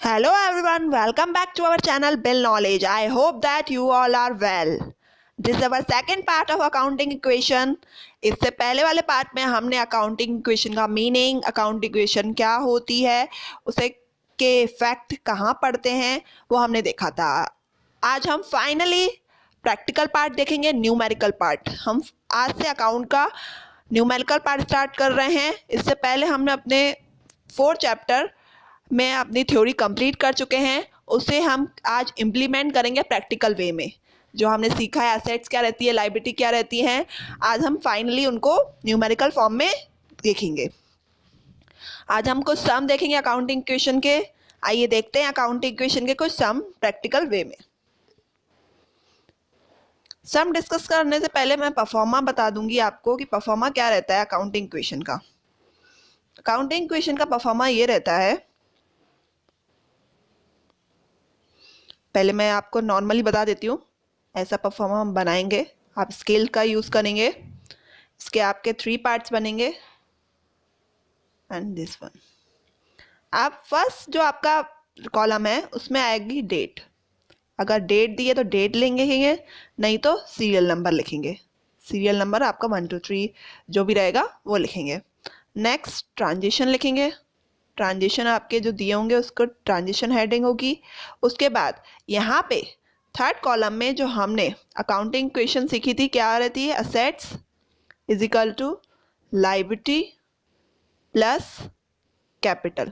Hello everyone, welcome back to our channel Bill Knowledge. I hope that you all are well. This is our second part of accounting equation. इससे पहले वाले part में हमने accounting equation का meaning, accounting equation क्या होती है, उसे के इफेक्ट कहाँ पड़ते हैं, वो हमने देखा था। आज हम फाइनली प्रैक्टिकल पार्ट देखेंगे, न्यूमेरिकल पार्ट। हम आज से अकाउंट का न्यूमेरिकल पार्ट स्टार्ट कर रहे हैं। इससे पहले हमने अपने 4 चैप्टर में अपनी थ्योरी कंप्लीट कर चुके हैं, उसे हम आज इम्प्लीमेंट करेंगे प्रैक्टिकल वे में। जो हमने सीखा है एसेट्स क्या रहती है, लायबिलिटी क्या रहती है, आज हम फाइनली उनको न्यूमेरिकल फॉर्म में देखेंगे। आज हम कुछ सम देखेंगे अकाउंटिंग इक्वेशन के। आइए देखते हैं अकाउंटिंग इक्वेशन के कुछ सम प्रैक्टिकल वे में। सम डिस्कस करने से पहले मैं परफॉर्मा बता दूंगी आपको कि परफॉर्मा क्या रहता है अकाउंटिंग इक्वेशन का। अकाउंटिंग इक्वेशन का परफॉर्मा ये रहता है, पहले मैं आपको नॉर्मली बता देती हूँ। ऐसा परफॉर्मा हम बनाएंगे, आप स्केल का यूज़ करेंगे। इसके आपके 3 पार्ट्स बनेंगे एंड दिस वन। आप फर्स्ट जो आपका कॉलम है उसमें आएगी डेट। अगर डेट दी है तो डेट लिखेंगे, नहीं तो सीरियल नंबर लिखेंगे। सीरियल नंबर आपका 1 2 3 जो भी रहेगा वो लिखेंगे। नेक्स्ट ट्रांजिशन लिखेंगे। ट्रांजिशन आपके जो दिए होंगे उसको ट्रांजिशन हेडिंग होगी। उसके बाद यहाँ पे थर्ड कॉलम में जो हमने अकाउंटिंग इक्वेशन सीखी थी क्या रहती है, assets is equal to liability plus capital.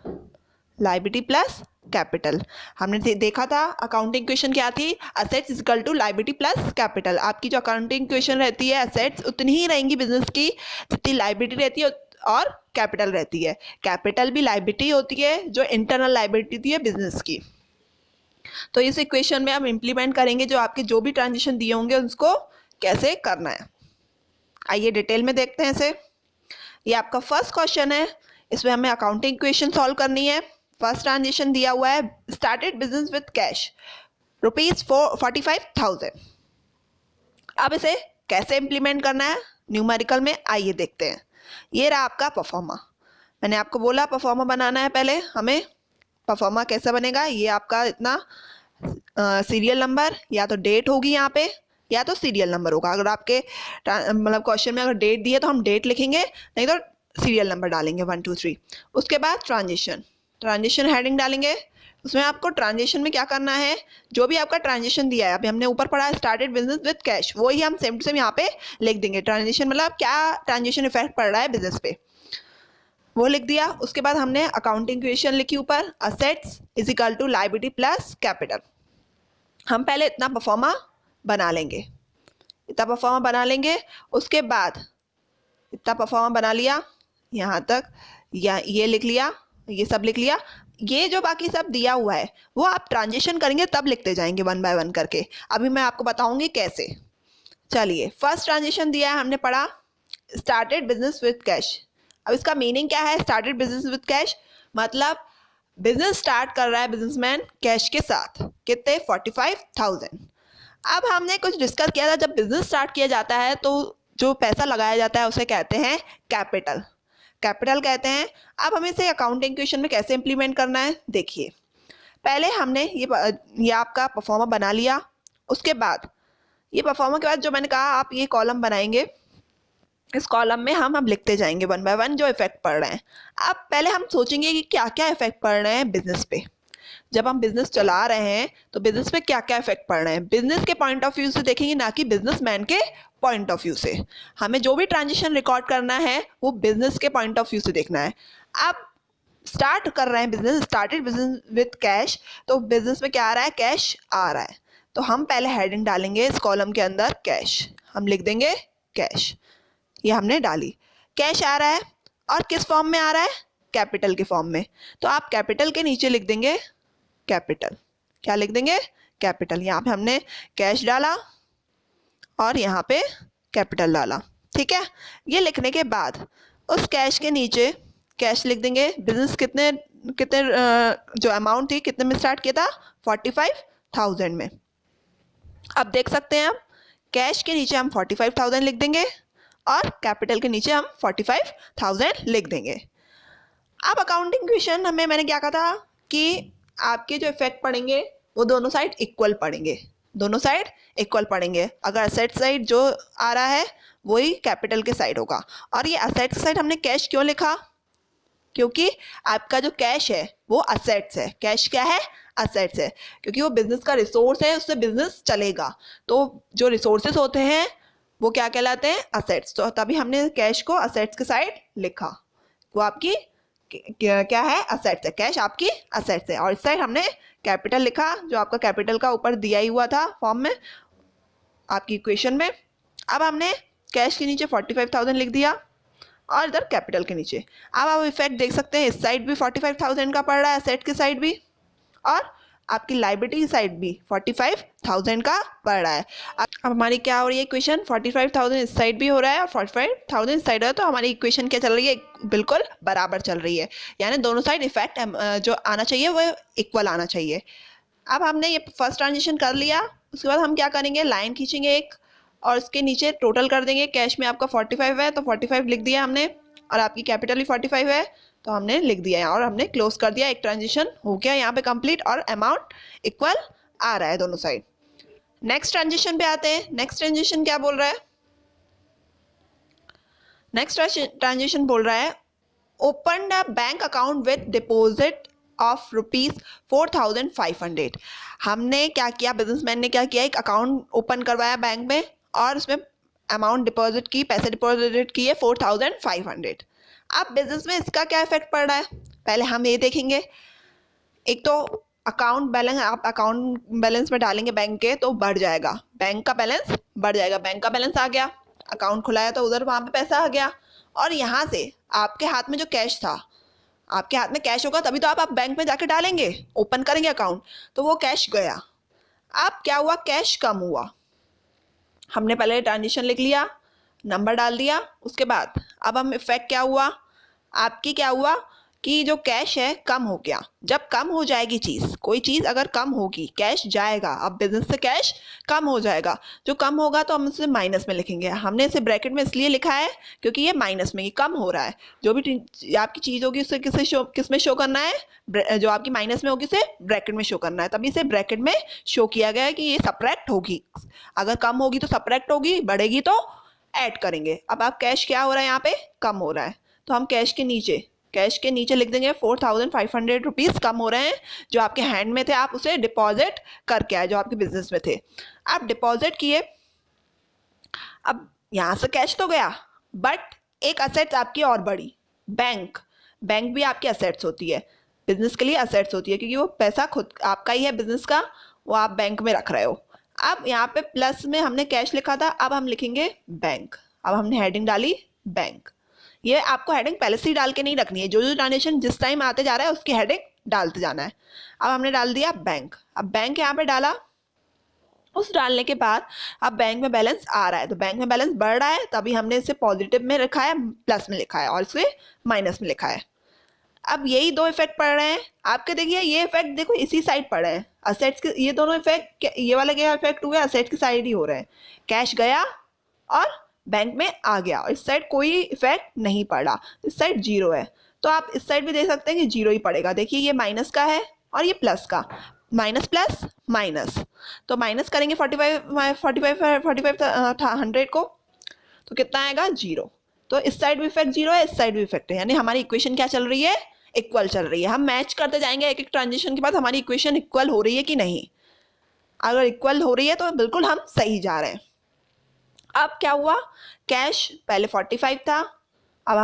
Liability plus capital हमने देखा था। अकाउंटिंग इक्वेशन क्या थी, assets is equal to liability plus capital. आपकी जो अकाउंटिंग इक्वेशन रहती है असेट्स उतनी ही रहेंगी बिजनेस की जितनी लायबिलिटी रहती है और कैपिटल रहती है। कैपिटल भी लायबिलिटी होती है जो इंटरनल लायबिलिटी है बिजनेस की। तो इस इक्वेशन में हम इम्प्लीमेंट करेंगे जो आपके जो भी ट्रांजिशन दिए होंगे उसको कैसे करना है। आइए डिटेल में देखते हैं इसे। ये आपका फर्स्ट क्वेश्चन है, इसमें हमें अकाउंटिंग इक्वेशन सॉल्व करनी है। फर्स्ट ट्रांजिशन दिया हुआ है, स्टार्टेड बिजनेस विद कैश ₹45,000। अब इसे कैसे इम्प्लीमेंट करना है न्यूमेरिकल में, आइए देखते हैं। ये रहा आपका परफॉर्मा। मैंने आपको बोला परफॉर्मा बनाना है पहले हमें। परफॉर्मा कैसा बनेगा, ये आपका इतना सीरियल नंबर या तो डेट होगी यहाँ पे या तो सीरियल नंबर होगा। अगर आपके मतलब क्वेश्चन में अगर डेट दी है तो हम डेट लिखेंगे, नहीं तो सीरियल नंबर डालेंगे 1 2 3। उसके बाद ट्रांजिशन हेडिंग डालेंगे। उसमें आपको ट्रांजिशन में क्या करना है, जो भी आपका ट्रांजिशन दिया है, अभी हमने ऊपर पढ़ा है स्टार्टेड बिजनेस विद कैश, वही हम सेम टू सेम यहाँ पे लिख देंगे। ट्रांजिशन मतलब क्या ट्रांजिशन इफेक्ट पड़ रहा है बिजनेस पे, वो लिख दिया। उसके बाद हमने अकाउंटिंग इक्वेशन लिखी ऊपर, assets is equal to liability plus capital. हम पहले इतना परफॉर्मा बना लेंगे, इतना परफॉर्मा बना लेंगे। उसके बाद इतना परफॉर्मा बना लिया यहाँ तक, या ये लिख लिया, ये सब लिख लिया। ये जो बाकी सब दिया हुआ है वो आप ट्रांजिशन करेंगे तब लिखते जाएंगे 1 बाय 1 करके। अभी मैं आपको बताऊंगी कैसे। चलिए, फर्स्ट ट्रांजिशन दिया है हमने पढ़ा, स्टार्टेड बिजनेस विद कैश। अब इसका मीनिंग क्या है, स्टार्टेड बिजनेस विद कैश मतलब बिजनेस स्टार्ट कर रहा है बिजनेसमैन कैश के साथ। कितने, 45,000। अब हमने कुछ डिस्कस किया था, जब बिजनेस स्टार्ट किया जाता है तो जो पैसा लगाया जाता है उसे कहते हैं कैपिटल। कैपिटल कहते हैं। अब हमें इसे अकाउंटिंग इक्वेशन में कैसे इंप्लीमेंट करना है, देखिए। पहले हमने ये आपका परफॉर्मा बना लिया। उसके बाद ये परफॉर्मा के बाद जो मैंने कहा आप ये कॉलम बनाएंगे, इस कॉलम में हम अब लिखते जाएंगे 1 बाय 1 जो इफेक्ट पड़ रहे हैं। अब पहले हम सोचेंगे कि क्या क्या इफेक्ट पड़ रहे हैं बिजनेस पे। जब हम बिजनेस चला रहे हैं तो बिजनेस पे क्या क्या इफेक्ट पड़ रहे हैं, बिजनेस के पॉइंट ऑफ व्यू से देखेंगे, ना कि बिजनेसमैन के पॉइंट ऑफ व्यू से। हमें जो भी ट्रांजिशन रिकॉर्ड करना है वो बिजनेस के पॉइंट ऑफ व्यू से देखना है। अब स्टार्ट कर रहे हैं business, started business with cash, तो बिजनेस में क्या आ रहा है, कैश आ रहा है। तो हम पहले हेडिंग डालेंगे इस कॉलम के अंदर कैश, हम लिख देंगे कैश। ये हमने डाली, कैश आ रहा है और किस फॉर्म में आ रहा है, कैपिटल के फॉर्म में। तो आप कैपिटल के नीचे लिख देंगे कैपिटल। क्या लिख देंगे, कैपिटल। यहाँ पे हमने कैश डाला और यहाँ पे कैपिटल डाला, ठीक है। ये लिखने के बाद उस कैश के नीचे कैश लिख देंगे। बिजनेस कितने कितने जो अमाउंट थी कितने में स्टार्ट किया था, 45,000 में। अब देख सकते हैं हम कैश के नीचे हम 45,000 लिख देंगे और कैपिटल के नीचे हम 45,000 लिख देंगे। अब अकाउंटिंग इक्वेशन हमें मैंने क्या कहा था कि आपके जो इफेक्ट पड़ेंगे वो दोनों साइड इक्वल पड़ेंगे, दोनों साइड इक्वल पड़ेंगे। अगर असेट साइड जो आ रहा है वही कैपिटल के साइड होगा। और ये असेट साइड हमने कैश क्यों लिखा? क्योंकि आपका जो कैश है वो असेट्स है। कैश क्या है? असेट्स है, क्योंकि वो बिजनेस का रिसोर्स है, उससे बिजनेस चलेगा। तो जो रिसोर्सेस होते हैं वो क्या कहलाते हैं? असेट्स। तो तभी हमने कैश को असेट्स के साइड लिखा। वो आपकी क्या है? असेट्स है। कैश आपकी असेट्स है। और इस साइड हमने कैपिटल लिखा, जो आपका कैपिटल का ऊपर दिया ही हुआ था फॉर्म में, आपकी इक्वेशन में। अब हमने कैश के नीचे 45,000 लिख दिया और इधर कैपिटल के नीचे। अब आप इफेक्ट देख सकते हैं, इस साइड भी 45,000 का पड़ रहा है, असेट की साइड भी, और आपकी लाइबिलिटी साइड भी 45,000 का पड़ रहा है। अब हमारी क्या हो रही है इक्वेशन? 45,000 इस साइड भी हो रहा है और 45,000 इस साइड है। तो हमारी इक्वेशन क्या चल रही है? बिल्कुल बराबर चल रही है, यानी दोनों साइड इफेक्ट जो आना चाहिए वो इक्वल आना चाहिए। अब हमने ये फर्स्ट ट्रांजेक्शन कर लिया। उसके बाद हम क्या करेंगे? लाइन खींचेंगे एक और उसके नीचे टोटल कर देंगे। कैश में आपका 45 है तो 45 लिख दिया हमने, और आपकी कैपिटल भी 45 है तो हमने लिख दिया और हमने क्लोज कर दिया। एक ट्रांजेक्शन हो गया यहाँ पे कंप्लीट और अमाउंट इक्वल आ रहा है दोनों साइड। नेक्स्ट ट्रांजेक्शन पे आते हैं। नेक्स्ट ट्रांजेक्शन क्या बोल रहा है? नेक्स्ट ट्रांजेक्शन बोल रहा है open a bank account with deposit of ₹4,500। हमने क्या किया? बिजनेसमैन ने क्या किया? एक अकाउंट ओपन करवाया बैंक में और उसमें अमाउंट डिपॉजिट की, पैसे डिपॉजिट किए 4,500। अब बिजनेस में इसका क्या इफेक्ट पड़ रहा है पहले हम ये देखेंगे। एक तो अकाउंट बैलेंस, आप अकाउंट बैलेंस में डालेंगे बैंक के तो बढ़ जाएगा, बैंक का बैलेंस बढ़ जाएगा। बैंक का बैलेंस आ गया, अकाउंट खुलाया तो उधर वहां पे पैसा आ गया। और यहाँ से आपके हाथ में जो कैश था, आपके हाथ में कैश होगा तभी तो आप बैंक में जाके डालेंगे, ओपन करेंगे अकाउंट, तो वो कैश गया। अब क्या हुआ? कैश कम हुआ। हमने पहले ट्रांजेक्शन लिख लिया, नंबर डाल दिया। उसके बाद अब हम इफेक्ट क्या हुआ? आपकी क्या हुआ कि जो कैश है कम हो गया। जब कम हो जाएगी चीज़, कोई चीज़ अगर कम होगी, कैश जाएगा। अब बिजनेस से कैश कम हो जाएगा, जो कम होगा तो हम इसे माइनस में लिखेंगे। हमने इसे ब्रैकेट में इसलिए लिखा है क्योंकि ये माइनस में, ये कम हो रहा है। जो भी आपकी चीज़ होगी उसे किस में शो करना है? जो आपकी माइनस में होगी उसे ब्रैकेट में शो करना है, तभी इसे ब्रैकेट में शो किया गया है कि ये सब्ट्रैक्ट होगी। अगर कम होगी तो सब्ट्रैक्ट होगी, बढ़ेगी तो ऐड करेंगे। अब आप कैश क्या हो रहा है? यहाँ पे कम हो रहा है, तो हम कैश के नीचे लिख देंगे 4,500 रुपीज़ कम हो रहे हैं, जो आपके हैंड में थे आप उसे डिपॉजिट करके आए, जो आपके बिजनेस में थे आप डिपॉजिट किए। अब यहाँ से कैश तो गया, बट एक असेट्स आपकी और बढ़ी, बैंक। बैंक भी आपकी असेट्स होती है, बिजनेस के लिए असेट्स होती है, क्योंकि वो पैसा खुद आपका ही है बिजनेस का, वो आप बैंक में रख रहे हो। अब यहाँ पे प्लस में हमने कैश लिखा था, अब हम लिखेंगे बैंक। अब हमने हेडिंग डाली बैंक। ये आपको हेडिंग पहले से ही डाल के नहीं रखनी है, जो जो ट्रांजेक्शन जिस टाइम आते जा रहा है उसकी हेडिंग डालते जाना है। अब हमने डाल दिया बैंक। अब बैंक यहाँ पे डाला, उस डालने के बाद अब बैंक में बैलेंस आ रहा है, तो बैंक में बैलेंस बढ़ रहा है, तभी हमने इसे पॉजिटिव में लिखा है, प्लस में लिखा है, और इसे माइनस में लिखा है। अब यही दो इफेक्ट पड़ रहे हैं आपके। देखिए ये इफेक्ट देखो इसी साइड पड़ रहे हैं, असेट्स के। ये दोनों इफेक्ट, ये वाला क्या इफेक्ट हुआ? असेट्स की साइड ही हो रहे हैं। कैश गया और बैंक में आ गया, और इस साइड कोई इफेक्ट नहीं पड़ा, इस साइड जीरो है। तो आप इस साइड भी देख सकते हैं कि जीरो ही पड़ेगा। देखिए ये माइनस का है और ये प्लस का, माइनस प्लस माइनस, तो माइनस करेंगे 45 को, तो कितना आएगा? जीरो। तो इस साइड भी इफेक्ट जीरो है, इस साइड भी इफेक्ट है, यानी हमारी इक्वेशन क्या चल रही है? इक्वल चल रही है। हम मैच करते जाएंगे एक एक ट्रांजेक्शन के बाद हमारी इक्वेशन इक्वल हो रही है कि नहीं। अगर इक्वल हो रही है तो बिल्कुल हम सही जा रहे हैं। अब क्या हुआ? कैश पहले 45 था, अब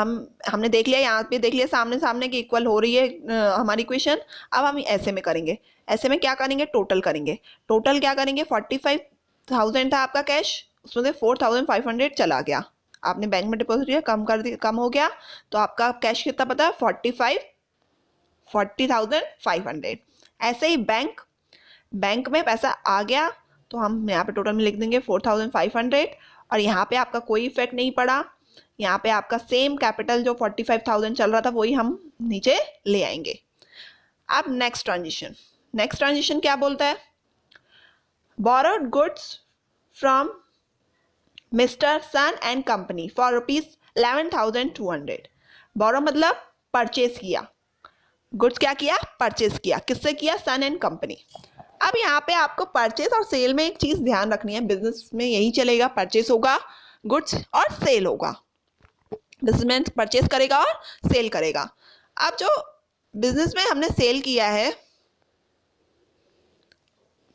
हमने देख लिया, यहाँ पे देख लिया सामने सामने कि इक्वल हो रही है हमारी इक्वेशन। अब हम ऐसे में करेंगे, ऐसे में क्या करेंगे? टोटल करेंगे। टोटल क्या करेंगे? 45,000 था आपका कैश, उसमें से 4,500 चला गया, आपने बैंक में डिपॉजिट किया, कम कर दिया, कम हो गया, तो आपका कैश कितना पता है? 40,500। ऐसे ही बैंक में पैसा आ गया, तो हम यहाँ पे टोटल में लिख देंगे 4,500, और यहाँ पे आपका कोई इफेक्ट नहीं पड़ा। यहाँ पे आपका सेम कैपिटल जो 45,000 चल रहा था वही हम नीचे ले आएंगे। अब नेक्स्ट ट्रांजिशन क्या बोलता है? Borrowed goods from mister son and company for ₹11,200। Borrow मतलब परचेज किया, गुड्स क्या किया, परचेज किया, किससे किया, सन एंड कंपनी। अब यहाँ पे आपको परचेज और सेल में एक चीज ध्यान रखनी है, बिजनेस में यही चलेगा, परचेज होगा गुड्स और सेल होगा, बिजनेसमैन परचेज करेगा और सेल करेगा। अब जो बिजनेस में हमने सेल किया है,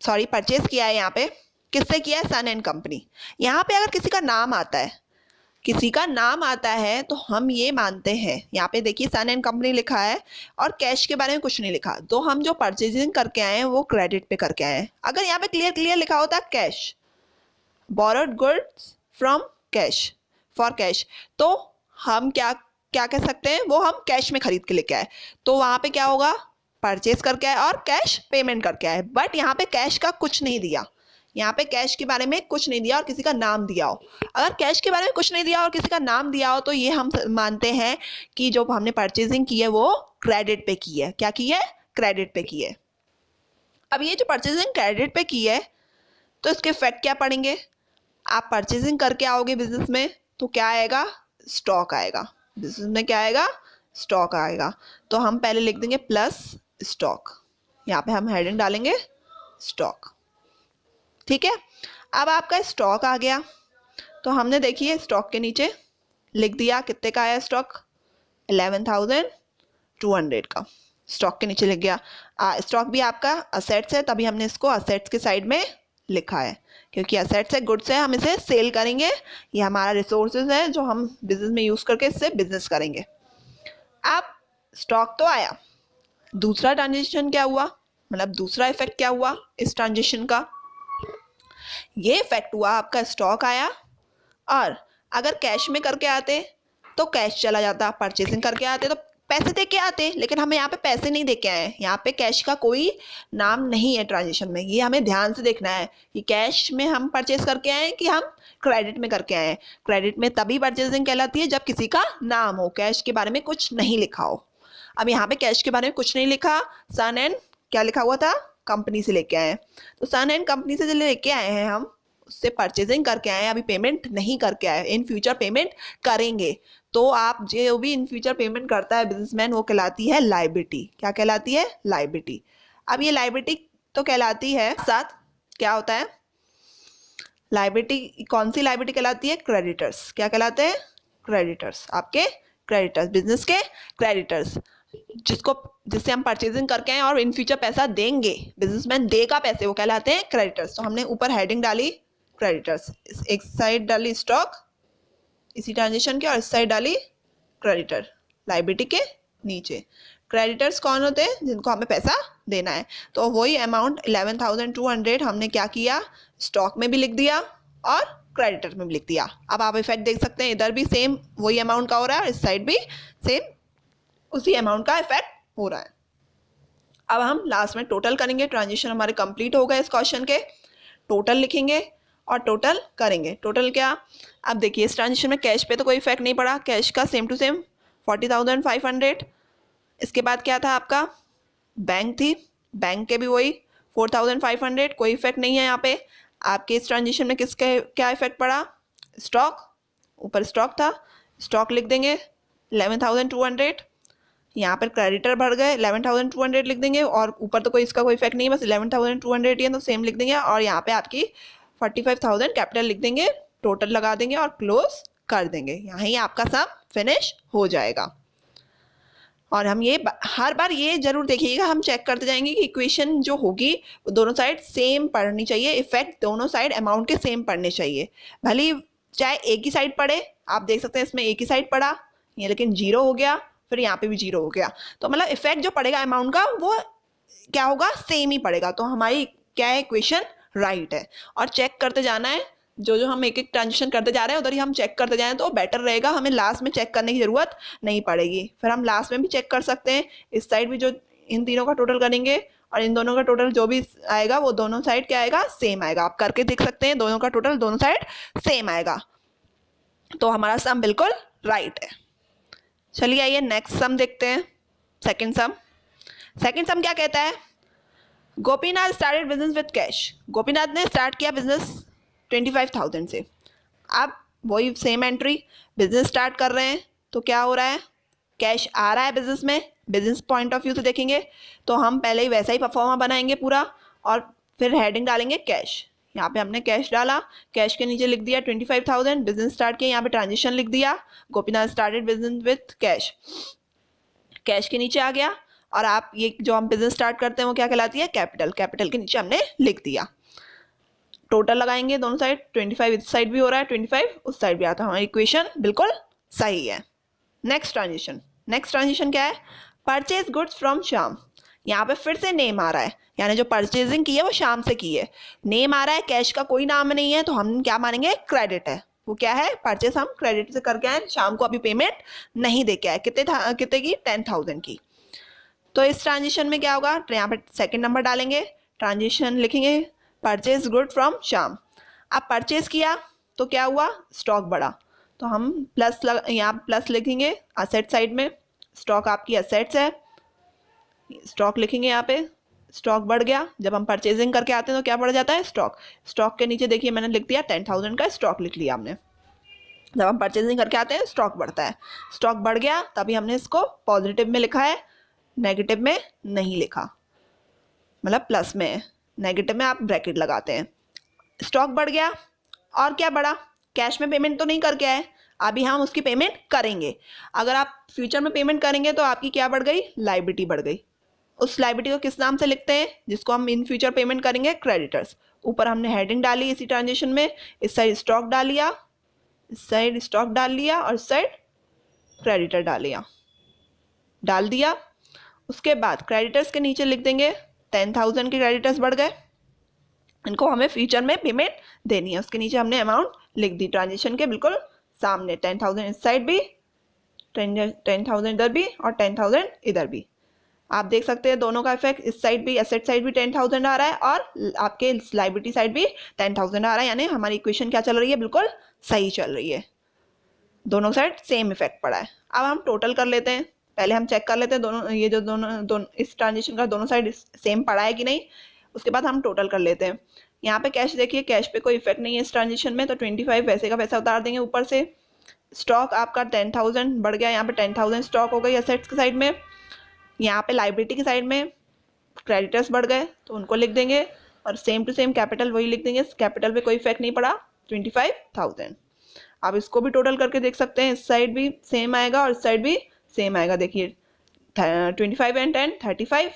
सॉरी परचेज किया है, यहाँ पे किससे किया है, सन एंड कंपनी। यहाँ पे अगर किसी का नाम आता है, किसी का नाम आता है तो हम ये मानते हैं, यहाँ पे देखिए सन एंड कंपनी लिखा है और कैश के बारे में कुछ नहीं लिखा, तो हम जो परचेजिंग करके आए हैं वो क्रेडिट पे करके आए हैं। अगर यहाँ पे क्लियर क्लियर लिखा होता cash, borrowed goods from cash, for cash, तो हम क्या क्या कह सकते हैं, वो हम कैश में खरीद के लेके आए, तो वहाँ पे क्या होगा, परचेज करके आए और कैश पेमेंट करके आए। बट यहाँ पे कैश का कुछ नहीं दिया, यहाँ पे कैश के बारे में कुछ नहीं दिया और किसी का नाम दिया हो। अगर कैश के बारे में कुछ नहीं दिया और किसी का नाम दिया हो तो ये हम मानते हैं कि जो हमने परचेजिंग की है वो क्रेडिट पे की है। क्या की है, क्रेडिट पे की है। अब ये जो परचेजिंग क्रेडिट पे की है तो इसके इफेक्ट क्या पड़ेंगे, आप परचेजिंग करके आओगे बिजनेस में तो क्या आएगा, स्टॉक आएगा, बिजनेस में क्या आएगा, स्टॉक आएगा। तो हम पहले लिख देंगे प्लस स्टॉक, यहाँ पे हम हेडिंग डालेंगे स्टॉक, ठीक है। अब आपका स्टॉक आ गया तो हमने देखिए स्टॉक के नीचे लिख दिया कितने का आया स्टॉक, 11,200 का स्टॉक के नीचे लिख गया। स्टॉक भी आपका असेट्स है, तभी हमने इसको असेट्स के साइड में लिखा है, क्योंकि असेट्स है, गुड्स है, हम इसे सेल करेंगे, ये हमारा रिसोर्सेज है जो हम बिजनेस में यूज करके इससे बिजनेस करेंगे। अब स्टॉक तो आया, दूसरा ट्रांजेक्शन क्या हुआ, मतलब दूसरा इफेक्ट क्या हुआ इस ट्रांजेक्शन का, ये इफेक्ट हुआ आपका स्टॉक आया, और अगर कैश में करके आते तो कैश चला जाता, परचेसिंग करके आते तो पैसे दे के आते, लेकिन हमें यहाँ पे पैसे नहीं दे के आए, यहाँ पे कैश का कोई नाम नहीं है ट्रांजेक्शन में। ये हमें ध्यान से देखना है कि कैश में हम परचेज करके आए कि हम क्रेडिट में करके आए। क्रेडिट में तभी परचेजिंग कहलाती है जब किसी का नाम हो, कैश के बारे में कुछ नहीं लिखा हो। अब यहाँ पे कैश के बारे में कुछ नहीं लिखा, सन एंड क्या लिखा हुआ था, कंपनी से लेके आए, तो सन एंड कंपनी से जो लेके आए हैं हम उससे परचेजिंग करके आए, अभी पेमेंट नहीं करके आए, इन फ्यूचर पेमेंट करेंगे। तो आप जो भी इन फ्यूचर पेमेंट करता है बिजनेसमैन वो कहलाती है लायबिलिटी। क्या कहलाती है, लायबिलिटी। अब ये लायबिलिटी तो कहलाती है, साथ क्या होता है, लायबिलिटी कौन सी लायबिलिटी कहलाती है, क्रेडिटर्स। क्या कहलाते हैं, क्रेडिटर्स, आपके क्रेडिटर्स, बिजनेस के क्रेडिटर्स, जिससे हम परचेजिंग करके आए और इन फ्यूचर पैसा देंगे, बिजनेसमैन देगा पैसे, वो कहलाते हैं क्रेडिटर्स। तो हमने ऊपर हेडिंग डाली क्रेडिटर्स, एक साइड डाली स्टॉक इसी ट्रांजेक्शन के और इस साइड डाली क्रेडिटर, लायबिलिटी के नीचे। क्रेडिटर्स कौन होते हैं, जिनको हमें पैसा देना है। तो वही अमाउंट 11,200 हमने क्या किया, स्टॉक में भी लिख दिया और क्रेडिटर में भी लिख दिया। अब आप इफेक्ट देख सकते हैं, इधर भी सेम वही अमाउंट का हो रहा है, इस साइड भी सेम उसी अमाउंट का इफेक्ट हो रहा है। अब हम लास्ट में टोटल करेंगे, ट्रांजेक्शन हमारे कंप्लीट हो गए इस क्वेश्चन के, टोटल लिखेंगे और टोटल करेंगे। टोटल क्या, अब देखिए इस ट्रांजेक्शन में कैश पे तो कोई इफेक्ट नहीं पड़ा, कैश का सेम टू सेम 40,500। इसके बाद क्या था आपका, बैंक थी, बैंक के भी वही 4,500, कोई इफेक्ट नहीं है यहाँ पे। आपके इस ट्रांजेक्शन में किसके क्या इफेक्ट पड़ा, स्टॉक, ऊपर स्टॉक था, स्टॉक लिख देंगे 11,200, यहाँ पर क्रेडिटर भर गए 11,200 लिख देंगे, और ऊपर तो कोई इसका कोई इफेक्ट नहीं है, बस 11,200 ही है तो सेम लिख देंगे, और यहाँ पे आपकी 45,000 कैपिटल लिख देंगे, टोटल लगा देंगे और क्लोज कर देंगे। यहाँ ही आपका सम फिनिश हो जाएगा। और हम ये हर बार ये जरूर देखिएगा, हम चेक करते जाएंगे कि इक्वेशन जो होगी वो दोनों साइड सेम पढ़नी चाहिए, इफेक्ट दोनों साइड अमाउंट के सेम पढ़ने चाहिए, भले चाहे एक ही साइड पढ़े। आप देख सकते हैं इसमें एक ही साइड पढ़ा ये, लेकिन 0 हो गया, फिर यहाँ पे भी 0 हो गया, तो मतलब इफेक्ट जो पड़ेगा अमाउंट का वो क्या होगा, सेम ही पड़ेगा। तो हमारी क्या है, इक्वेशन राइट है। और चेक करते जाना है, जो जो हम एक एक ट्रांजेक्शन करते जा रहे हैं उधर ही हम चेक करते जाएं तो बेटर रहेगा, हमें लास्ट में चेक करने की जरूरत नहीं पड़ेगी। फिर हम लास्ट में भी चेक कर सकते हैं, इस साइड भी जो इन तीनों का टोटल करेंगे और इन दोनों का टोटल जो भी आएगा वो दोनों साइड क्या आएगा, सेम आएगा। आप करके देख सकते हैं, दोनों का टोटल दोनों साइड सेम आएगा, तो हमारा सम बिल्कुल राइट है। चलिए आइए नेक्स्ट सम देखते हैं, सेकंड सम। सेकंड सम क्या कहता है, Gopinath started business with cash. Gopinath ने स्टार्ट किया बिजनेस 25,000 से। अब वही सेम एंट्री, बिजनेस स्टार्ट कर रहे हैं तो क्या हो रहा है, कैश आ रहा है बिजनेस में, बिजनेस पॉइंट ऑफ व्यू से देखेंगे तो हम पहले ही वैसा ही परफॉर्मा बनाएंगे पूरा, और फिर हेडिंग डालेंगे कैश। यहाँ पे हमने कैश डाला, कैश के नीचे लिख दिया 25,000, बिजनेस स्टार्ट किया, यहाँ पे ट्रांजेक्शन लिख दिया, Gopinath started business with cash, cash के नीचे आ गया। और आप ये जो हम बिजनेस स्टार्ट करते हैं वो क्या कहलाती है, कैपिटल, कैपिटल के नीचे हमने लिख दिया। टोटल लगाएंगे दोनों साइड, 25 इस साइड भी हो रहा है, 25 उस साइड भी आता है, हमारी इक्वेशन बिल्कुल सही है। नेक्स्ट ट्रांजेक्शन, नेक्स्ट ट्रांजेक्शन क्या है, परचेज गुड्स फ्रॉम श्याम। यहाँ पे फिर से नेम आ रहा है, यानी जो परचेजिंग की है वो श्याम से की है, नेम आ रहा है, कैश का कोई नाम नहीं है, तो हम क्या मानेंगे, क्रेडिट है। वो क्या है, परचेज हम क्रेडिट से करके आए, शाम को अभी पेमेंट नहीं दे के आए, कितने की, 10,000 की। तो इस ट्रांजेक्शन में क्या होगा, यहाँ पे सेकंड नंबर डालेंगे, ट्रांजेक्शन लिखेंगे परचेज गुड फ्रॉम श्याम। अब परचेज किया तो क्या हुआ, स्टॉक बढ़ा, तो हम प्लस यहाँ प्लस लिखेंगे असेट साइड में, स्टॉक आपकी असेट्स है, स्टॉक लिखेंगे यहाँ पे, स्टॉक बढ़ गया। जब हम परचेजिंग करके आते हैं तो क्या बढ़ जाता है, स्टॉक। स्टॉक के नीचे देखिए मैंने लिख दिया 10,000 का स्टॉक लिख लिया हमने। जब हम परचेजिंग करके आते हैं स्टॉक बढ़ता है, स्टॉक बढ़ गया तभी हमने इसको पॉजिटिव में लिखा है, नेगेटिव में नहीं लिखा, मतलब प्लस में है, नेगेटिव में आप ब्रैकेट लगाते हैं। स्टॉक बढ़ गया और क्या बढ़ा, कैश में पेमेंट तो नहीं करके आए, अभी हम उसकी पेमेंट करेंगे। अगर आप फ्यूचर में पेमेंट करेंगे तो आपकी क्या बढ़ गई, लायबिलिटी बढ़ गई। उस लायबिलिटी को किस नाम से लिखते हैं, जिसको हम इन फ्यूचर पेमेंट करेंगे, क्रेडिटर्स। ऊपर हमने हेडिंग डाली इसी ट्रांजेक्शन में, इस साइड स्टॉक डाल लिया, इस साइड स्टॉक डाल लिया और इस साइड क्रेडिटर डाल दिया। उसके बाद क्रेडिटर्स के नीचे लिख देंगे 10,000 के क्रेडिटर्स बढ़ गए, इनको हमें फ्यूचर में पेमेंट देनी है, उसके नीचे हमने अमाउंट लिख दी ट्रांजेक्शन के बिल्कुल सामने, 10,000 इस साइड भी, 10,000 इधर भी और 10,000 इधर भी। आप देख सकते हैं दोनों का इफेक्ट, इस साइड भी एसेट साइड भी 10,000 आ रहा है और आपके लायबिलिटी साइड भी 10,000 आ रहा है, यानी हमारी इक्वेशन क्या चल रही है, बिल्कुल सही चल रही है, दोनों साइड सेम इफेक्ट पड़ा है। अब हम टोटल कर लेते हैं, पहले हम चेक कर लेते हैं दोनों, ये जो दोनों इस ट्रांजेक्शन का दोनों साइड सेम पड़ा है कि नहीं, उसके बाद हम टोटल कर लेते हैं। यहाँ पे कैश देखिए, कैश पे कोई इफेक्ट नहीं है इस ट्रांजेक्शन में, तो 25 वैसे का वैसा उतार देंगे ऊपर से। स्टॉक आपका 10,000 बढ़ गया, यहाँ पे 10,000 स्टॉक हो गई एसेट्स की साइड में, यहाँ पे लाइबिलिटी की साइड में क्रेडिटर्स बढ़ गए तो उनको लिख देंगे, और सेम टू सेम कैपिटल वही लिख देंगे, कैपिटल पे कोई इफेक्ट नहीं पड़ा, 25,000। आप इसको भी टोटल करके देख सकते हैं, इस साइड भी सेम आएगा और इस साइड भी सेम आएगा। देखिए 25 एंड 10 35,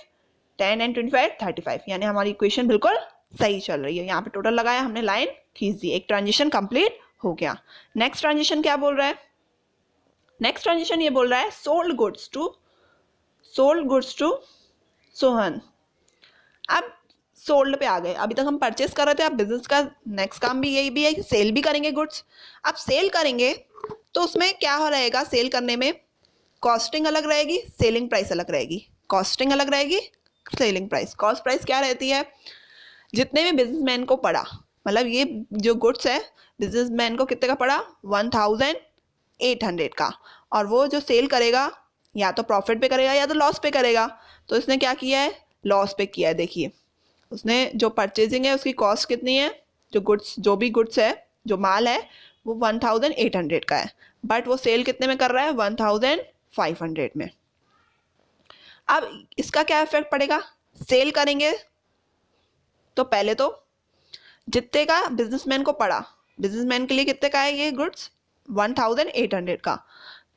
10 एंड 25 35, यानी हमारी इक्वेशन बिल्कुल सही चल रही है। यहाँ पे टोटल लगाया हमने, लाइन खींच दी, एक ट्रांजेक्शन कंप्लीट हो गया। नेक्स्ट ट्रांजेक्शन क्या बोल रहा है, नेक्स्ट ट्रांजेक्शन ये बोल रहा है सोल्ड गुड्स टू सोहन। अब सोल्ड पे आ गए, अभी तक हम परचेस कर रहे थे, अब बिजनेस का नेक्स्ट काम भी यही भी है कि सेल भी करेंगे गुड्स। अब सेल करेंगे तो उसमें क्या हो रहेगा, सेल करने में कॉस्टिंग अलग रहेगी, सेलिंग प्राइस अलग रहेगी, कॉस्टिंग अलग रहेगी, सेलिंग प्राइस। कॉस्ट प्राइस क्या रहती है, जितने भी बिजनेसमैन को पड़ा, मतलब ये जो गुड्स है बिजनेसमैन को कितने का पड़ा, 1,800 का, और वो जो सेल करेगा या तो प्रॉफिट पे करेगा या तो लॉस पे करेगा, तो इसने क्या किया है, लॉस पे किया है। देखिए उसने जो परचेजिंग है उसकी कॉस्ट कितनी है, जो गुड्स, जो भी गुड्स है, जो माल है वो 1,800 का है, बट वो सेल कितने में कर रहा है, 1,500 में। अब इसका क्या इफेक्ट पड़ेगा, सेल करेंगे तो पहले तो जितने का बिजनेसमैन को पड़ा, बिजनेसमैन के लिए कितने का है ये गुड्स, 1,800 का,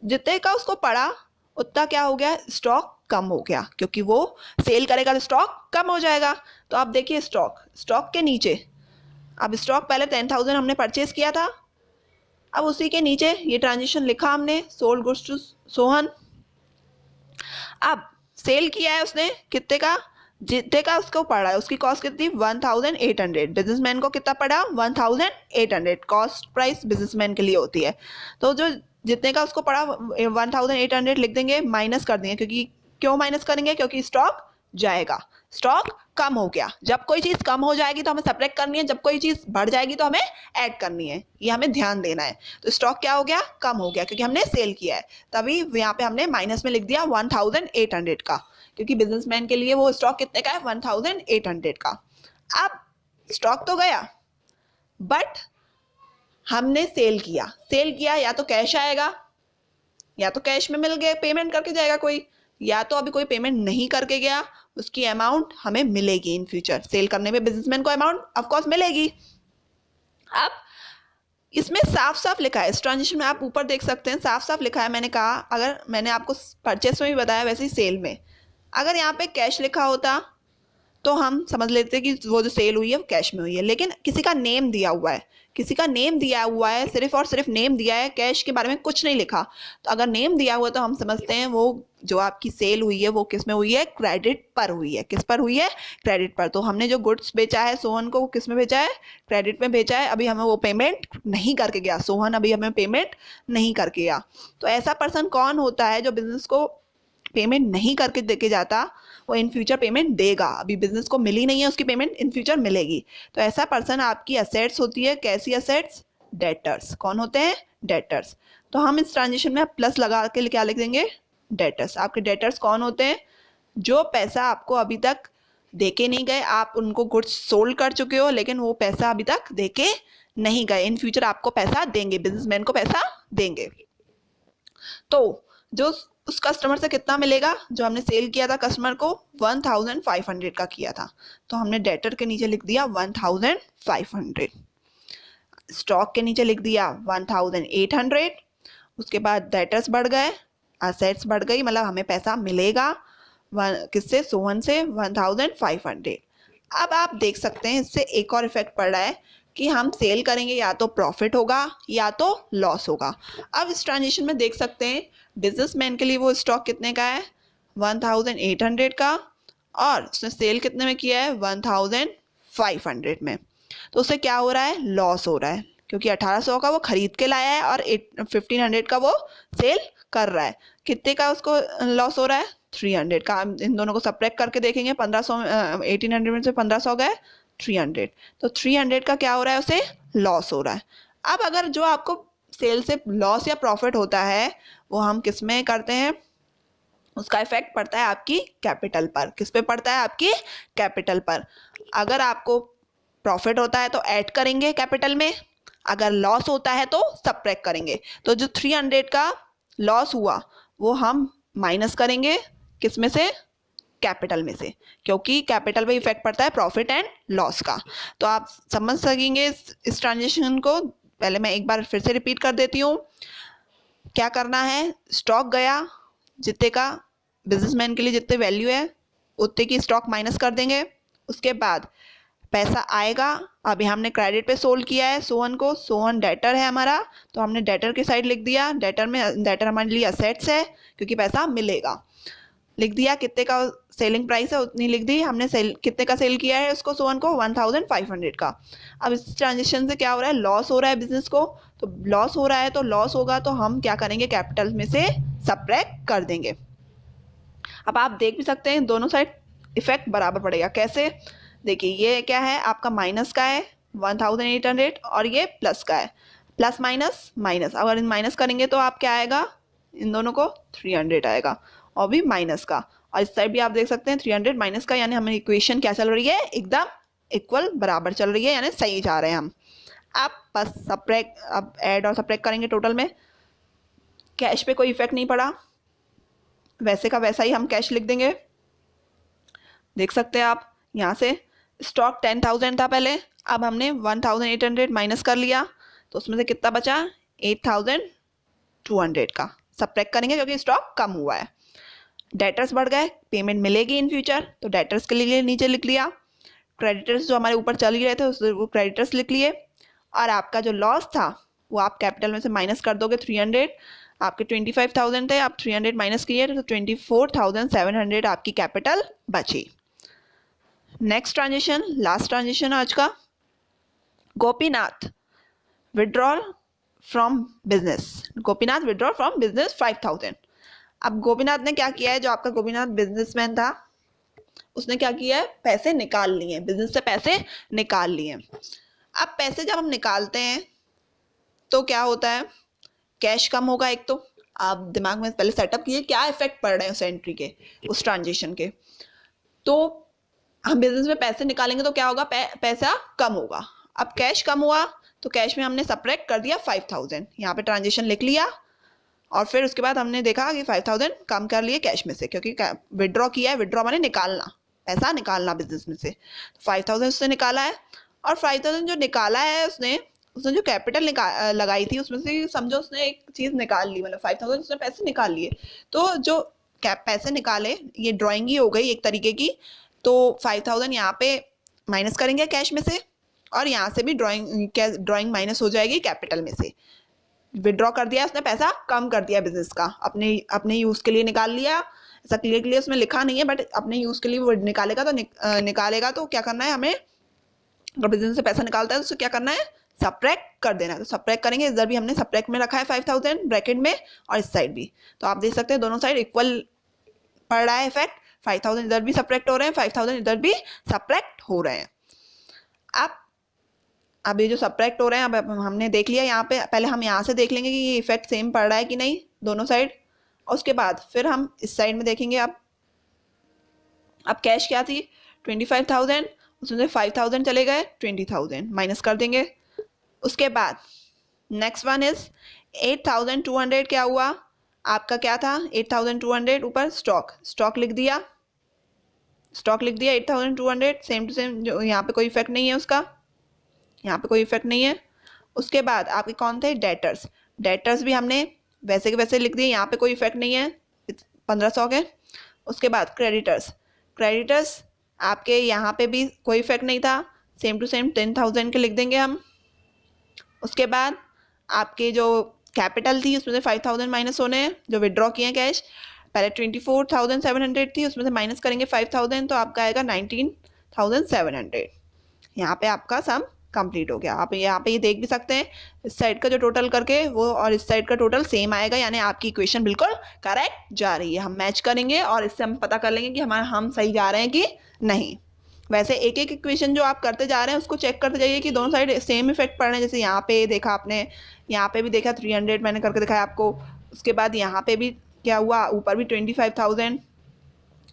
जितने का उसको पड़ा उतना क्या हो गया, स्टॉक कम हो गया, क्योंकि वो सेल करेगा तो स्टॉक कम हो जाएगा। तो आप देखिए स्टॉक के नीचे, अब स्टॉक पहले 10,000 हमने परचेज किया था, अब उसी के नीचे ये ट्रांजेक्शन लिखा हमने, सोल्ड गुड्स टू सोहन। अब सेल किया है उसने कितने का, जितने का उसको पड़ा है, उसकी कॉस्ट कितनी, 1,800, बिजनेसमैन को कितना पड़ा, 1,800, कॉस्ट प्राइस बिजनेसमैन के लिए होती है। तो जो जितने का उसको पड़ा 1,800 लिख देंगे, माइनस कर देंगे, क्योंकि क्यों माइनस करेंगे, क्योंकि स्टॉक जाएगा, स्टॉक कम हो गया। जब कोई चीज़ कम हो जाएगी तो हमें सब्ट्रैक्ट करनी है, जब कोई चीज़ बढ़ जाएगी तो हमें ऐड करनी है, ये हमें ध्यान देना है। तो स्टॉक क्या हो गया, कम हो गया, क्योंकि हमने सेल किया है, तभी यहाँ पे हमने माइनस में लिख दिया 1,800 का, क्योंकि बिजनेसमैन के लिए वो स्टॉक कितने का है, 1,800 का। अब स्टॉक तो गया, बट हमने सेल किया या तो कैश आएगा या तो कैश में मिल गया, पेमेंट करके जाएगा कोई, या तो अभी कोई पेमेंट नहीं करके गया, उसकी अमाउंट हमें मिलेगी इन फ्यूचर। सेल करने में बिजनेसमैन को अमाउंट ऑफ कोर्स मिलेगी। अब इसमें साफ साफ लिखा है, इस ट्रांजेक्शन में आप ऊपर देख सकते हैं साफ साफ लिखा है। मैंने कहा, अगर मैंने आपको परचेस में भी बताया वैसे ही सेल में, अगर यहाँ पे कैश लिखा होता तो हम समझ लेते कि वो जो सेल हुई है वो कैश में हुई है, लेकिन किसी का नेम दिया हुआ है, किसी का नेम दिया हुआ है, सिर्फ और सिर्फ नेम दिया है, कैश के बारे में कुछ नहीं लिखा। तो अगर नेम दिया हुआ है तो हम समझते हैं वो जो आपकी सेल हुई है वो किस में हुई है, क्रेडिट पर हुई है। किस पर हुई है, क्रेडिट पर। तो हमने जो गुड्स बेचा है सोहन को, वो किस में बेचा है, क्रेडिट में बेचा है। अभी हमें वो पेमेंट नहीं करके गया, सोहन अभी हमें पेमेंट नहीं करके गया। तो ऐसा पर्सन कौन होता है जो बिजनेस को पेमेंट नहीं करके देके जाता, वो इन फ्यूचर पेमेंट देगा। अभी बिजनेस को मिली नहीं है, उसकी पेमेंट इन फ्यूचर मिलेगी। तो ऐसा पर्सन आपकी असेट्स होती है। कैसी असेट्स, डेटर्स। कौन होते हैं, डेटर्स। तो हम इस ट्रांजेक्शन में प्लस लगा के क्या लिख देंगे, डेटर्स। आपके डेटर्स कौन होते हैं, जो पैसा आपको अभी तक देके नहीं गए, आप उनको गुड्स सोल्ड कर चुके हो लेकिन वो पैसा अभी तक देके नहीं गए, इन फ्यूचर आपको पैसा देंगे, बिजनेसमैन को पैसा देंगे। तो जो उस कस्टमर से कितना मिलेगा, जो हमने सेल किया था कस्टमर को 1500 का किया था, तो हमने डेटर के नीचे लिख दिया 1500, स्टॉक के नीचे लिख दिया 1800। उसके बाद डेटर्स बढ़ गए, असेट्स बढ़ गई, मतलब हमें पैसा मिलेगा किससे, सोहन से 1500। अब आप देख सकते हैं इससे एक और इफेक्ट पड़ रहा है कि हम सेल करेंगे या तो प्रॉफिट होगा या तो लॉस होगा। अब इस ट्रांजेक्शन में देख सकते हैं बिजनेसमैन के लिए वो स्टॉक कितने का है, 1800 का, और उसने सेल कितने में किया है, 1500 में। तो उससे क्या हो रहा है, लॉस हो रहा है, क्योंकि 1800 का वो खरीद के लाया है और 1500 का वो सेल कर रहा है। कितने का उसको लॉस हो रहा है, 300 का। इन दोनों को सब्ट्रैक्ट करके देखेंगे, 1800 में से 1500 गए, 300। तो 300 का क्या हो रहा है, उसे लॉस हो रहा है। अब अगर जो आपको सेल से लॉस या प्रॉफिट होता है वो हम किस में करते हैं, उसका इफेक्ट पड़ता है आपकी कैपिटल पर। किस पे पड़ता है, आपकी कैपिटल पर। अगर आपको प्रॉफिट होता है तो ऐड करेंगे कैपिटल में, अगर लॉस होता है तो सब्ट्रैक्ट करेंगे। तो जो 300 का लॉस हुआ वो हम माइनस करेंगे किस में से, कैपिटल में से, क्योंकि कैपिटल पे इफेक्ट पड़ता है प्रॉफिट एंड लॉस का। तो आप समझ सकेंगे इस ट्रांजेक्शन को। पहले मैं एक बार फिर से रिपीट कर देती हूँ। क्या करना है, स्टॉक गया, जितने का बिजनेसमैन के लिए जितने वैल्यू है उतने की स्टॉक माइनस कर देंगे। उसके बाद पैसा आएगा, अभी हमने क्रेडिट पे सोल्ड किया है सोहन को, सोहन डेटर है हमारा, तो हमने डेटर की साइड लिख दिया। डेटर हमारे लिए असेट्स है क्योंकि पैसा मिलेगा, लिख दिया। कितने का सेलिंग प्राइस है उतनी लिख दी हमने। सेल कितने का सेल किया है उसको, सोहन को 1500 का। अब इस ट्रांजेक्शन से क्या हो रहा है, लॉस हो रहा है बिजनेस को। तो लॉस हो रहा है तो लॉस होगा तो हम क्या करेंगे, कैपिटल में से सब्ट्रैक्ट कर देंगे। अब आप देख भी सकते हैं दोनों साइड इफेक्ट बराबर पड़ेगा। कैसे, देखिए ये क्या है, आपका माइनस का है 1800 और ये प्लस का है। प्लस माइनस माइनस, अगर इन माइनस करेंगे तो आप क्या आएगा, इन दोनों को 300 आएगा, और भी माइनस का। और इस साइड भी आप देख सकते हैं 300 माइनस का, यानी हमें इक्वेशन क्या चल रही है, एकदम इक्वल बराबर चल रही है, यानी सही जा रहे हैं हम। आप बस सब्ट्रैक्ट, अब ऐड और सब्ट्रैक्ट करेंगे टोटल में। कैश पे कोई इफेक्ट नहीं पड़ा, वैसे का वैसा ही हम कैश लिख देंगे। देख सकते हैं आप यहाँ से, स्टॉक 10,000 था पहले, अब हमने 1800 माइनस कर लिया, तो उसमें से कितना बचा, 8200 का सब्ट्रैक्ट करेंगे क्योंकि स्टॉक कम हुआ है। डेटर्स बढ़ गए, पेमेंट मिलेगी इन फ्यूचर, तो डेटर्स के लिए नीचे लिख लिया। क्रेडिटर्स जो हमारे ऊपर चल ही रहे थे वो क्रेडिटर्स लिख लिए। और आपका जो लॉस था वो आप कैपिटल में से माइनस कर दोगे 300। आपके 25,000 थे, आप 300 माइनस किए तो 24,700 आपकी कैपिटल बची। नेक्स्ट ट्रांजेक्शन, लास्ट ट्रांजेक्शन आज का, Gopinath withdrawal from business. Gopinath withdrawal from business 5,000। अब गोपीनाथ ने क्या किया है, जो आपका गोपीनाथ बिजनेसमैन था उसने क्या किया है, पैसे निकाल लिए, बिजनेस से पैसे निकाल लिए। अब पैसे जब हम निकालते हैं तो क्या होता है, कैश कम होगा। एक तो आप दिमाग में पहले सेटअप किए क्या इफेक्ट पड़ रहे हैं उस एंट्री के, उस ट्रांजेक्शन के। तो हम बिजनेस में पैसे निकालेंगे तो क्या होगा, पैसा कम होगा। अब कैश कम हुआ तो कैश में हमने सब्ट्रैक्ट कर दिया 5,000, यहाँ पे ट्रांजेक्शन लिख लिया। और फिर उसके बाद हमने देखा कि 5000 कम कर लिए कैश में से, क्योंकि विड्रॉ किया है, विड्रॉ माने निकालना, पैसा निकालना बिजनेस में से। 5000 उसने निकाला है, और 5000 जो निकाला है उसने जो कैपिटल लगाई थी उसमें से समझो उसने एक चीज़ निकाल ली, मतलब 5000 उसने पैसे निकाल लिए। तो जो पैसे निकाले, ये ड्राइंग ही हो गई एक तरीके की। तो 5000 यहाँ पे माइनस करेंगे कैश में से, और यहाँ से भी ड्राइंग माइनस हो जाएगी कैपिटल में से। विड्रॉ कर दिया उसने, पैसा कम कर दिया बिजनेस का, अपने यूज़ के लिए निकाल लिया। ऐसा क्लियर उसमें लिखा नहीं है, बट अपने यूज़ के लिए वो निकालेगा। तो निकालेगा तो क्या करना है हमें, अगर बिजनेस से पैसा निकालता है तो उसको क्या करना है, सब्ट्रैक्ट कर देना है। तो सब्ट्रैक्ट करेंगे, इधर भी हमने सब्ट्रैक्ट में रखा है 5000 ब्रैकेट में, और इस साइड भी। तो आप देख सकते हैं दोनों साइड इक्वल पड़ रहा है इफेक्ट। 5000 इधर भी सब्ट्रैक्ट हो रहे हैं, 5000 इधर भी सब्ट्रैक्ट हो रहे हैं। अब ये जो सब्ट्रैक्ट हो रहे हैं, अब हमने देख लिया यहाँ पे। पहले हम यहाँ से देख लेंगे कि ये इफेक्ट सेम पड़ रहा है कि नहीं दोनों साइड, और उसके बाद फिर हम इस साइड में देखेंगे। अब कैश क्या थी 25,000, उसमें से 5,000 चले गए, 20,000 माइनस कर देंगे। उसके बाद नेक्स्ट वन इज 8,200 क्या हुआ आपका, क्या था 8,200 ऊपर स्टॉक लिख दिया, 8,200 सेम टू सेम, जो यहाँ पे कोई इफेक्ट नहीं है उसका, यहाँ पे कोई इफेक्ट नहीं है। उसके बाद आपके कौन थे, डेटर्स भी हमने वैसे के वैसे लिख दिए, यहाँ पे कोई इफेक्ट नहीं है, 1500 के। उसके बाद क्रेडिटर्स आपके यहाँ पे भी कोई इफेक्ट नहीं था, सेम टू सेम 10,000 के लिख देंगे हम। उसके बाद आपके जो कैपिटल थी उसमें से 5,000 माइनस होने हैं, जो विड्रॉ किए हैं कैश। पहले 24,700 थी, उसमें से माइनस करेंगे 5,000, तो आपका आएगा 19,700। यहाँ पे आपका सम कंप्लीट हो गया। आप यहाँ पे ये देख भी सकते हैं, इस साइड का जो टोटल करके वो और इस साइड का टोटल सेम आएगा, यानी आपकी इक्वेशन बिल्कुल करेक्ट जा रही है। हम मैच करेंगे और इससे हम पता कर लेंगे कि हम सही जा रहे हैं कि नहीं। वैसे एक एक इक्वेशन जो आप करते जा रहे हैं उसको चेक करते जाइए कि दोनों साइड सेम इफेक्ट पड़ रहे हैं। जैसे यहाँ पे देखा आपने, यहाँ पे भी देखा 300 मैंने करके दिखाया आपको। उसके बाद यहाँ पे भी क्या हुआ, ऊपर भी 25,000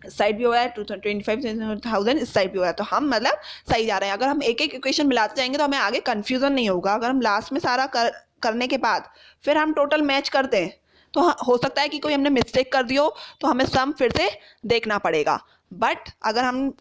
इस साइड भी हो रहा है, 25,000 इस साइड भी हो रहा है। तो हम मतलब सही जा रहे हैं। अगर हम एक एक इक्वेशन मिलाते जाएंगे तो हमें आगे कन्फ्यूजन नहीं होगा। अगर हम लास्ट में सारा करने के बाद फिर हम टोटल मैच करते हैं तो हो सकता है कि कोई हमने मिस्टेक कर दी हो, तो हमें सम फिर से देखना पड़ेगा। बट अगर हम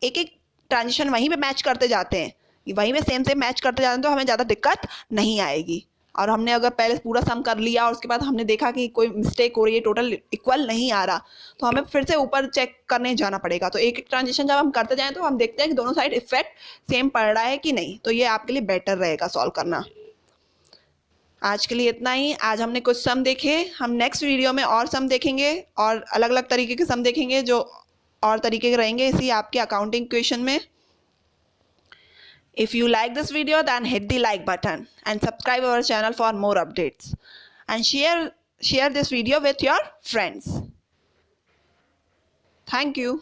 एक एक ट्रांजिशन वहीं पे मैच करते जाते हैं, वहीं पे सेम मैच करते जाते हैं, तो हमें ज़्यादा दिक्कत नहीं आएगी। और हमने अगर पहले पूरा सम कर लिया और उसके बाद हमने देखा कि कोई मिस्टेक हो रही है, टोटल इक्वल नहीं आ रहा, तो हमें फिर से ऊपर चेक करने जाना पड़ेगा। तो एक एक ट्रांजिशन जब हम करते जाएं तो हम देखते हैं कि दोनों साइड इफेक्ट सेम पड़ रहा है कि नहीं। तो ये आपके लिए बेटर रहेगा सॉल्व करना। आज के लिए इतना ही। आज हमने कुछ सम देखे, हम नेक्स्ट वीडियो में और सम देखेंगे और अलग अलग तरीके के सम देखेंगे जो और तरीके के रहेंगे इसी आपके अकाउंटिंग क्वेश्चन में। If you like this video, then hit the like button and subscribe our channel for more updates, and share this video with your friends. Thank you.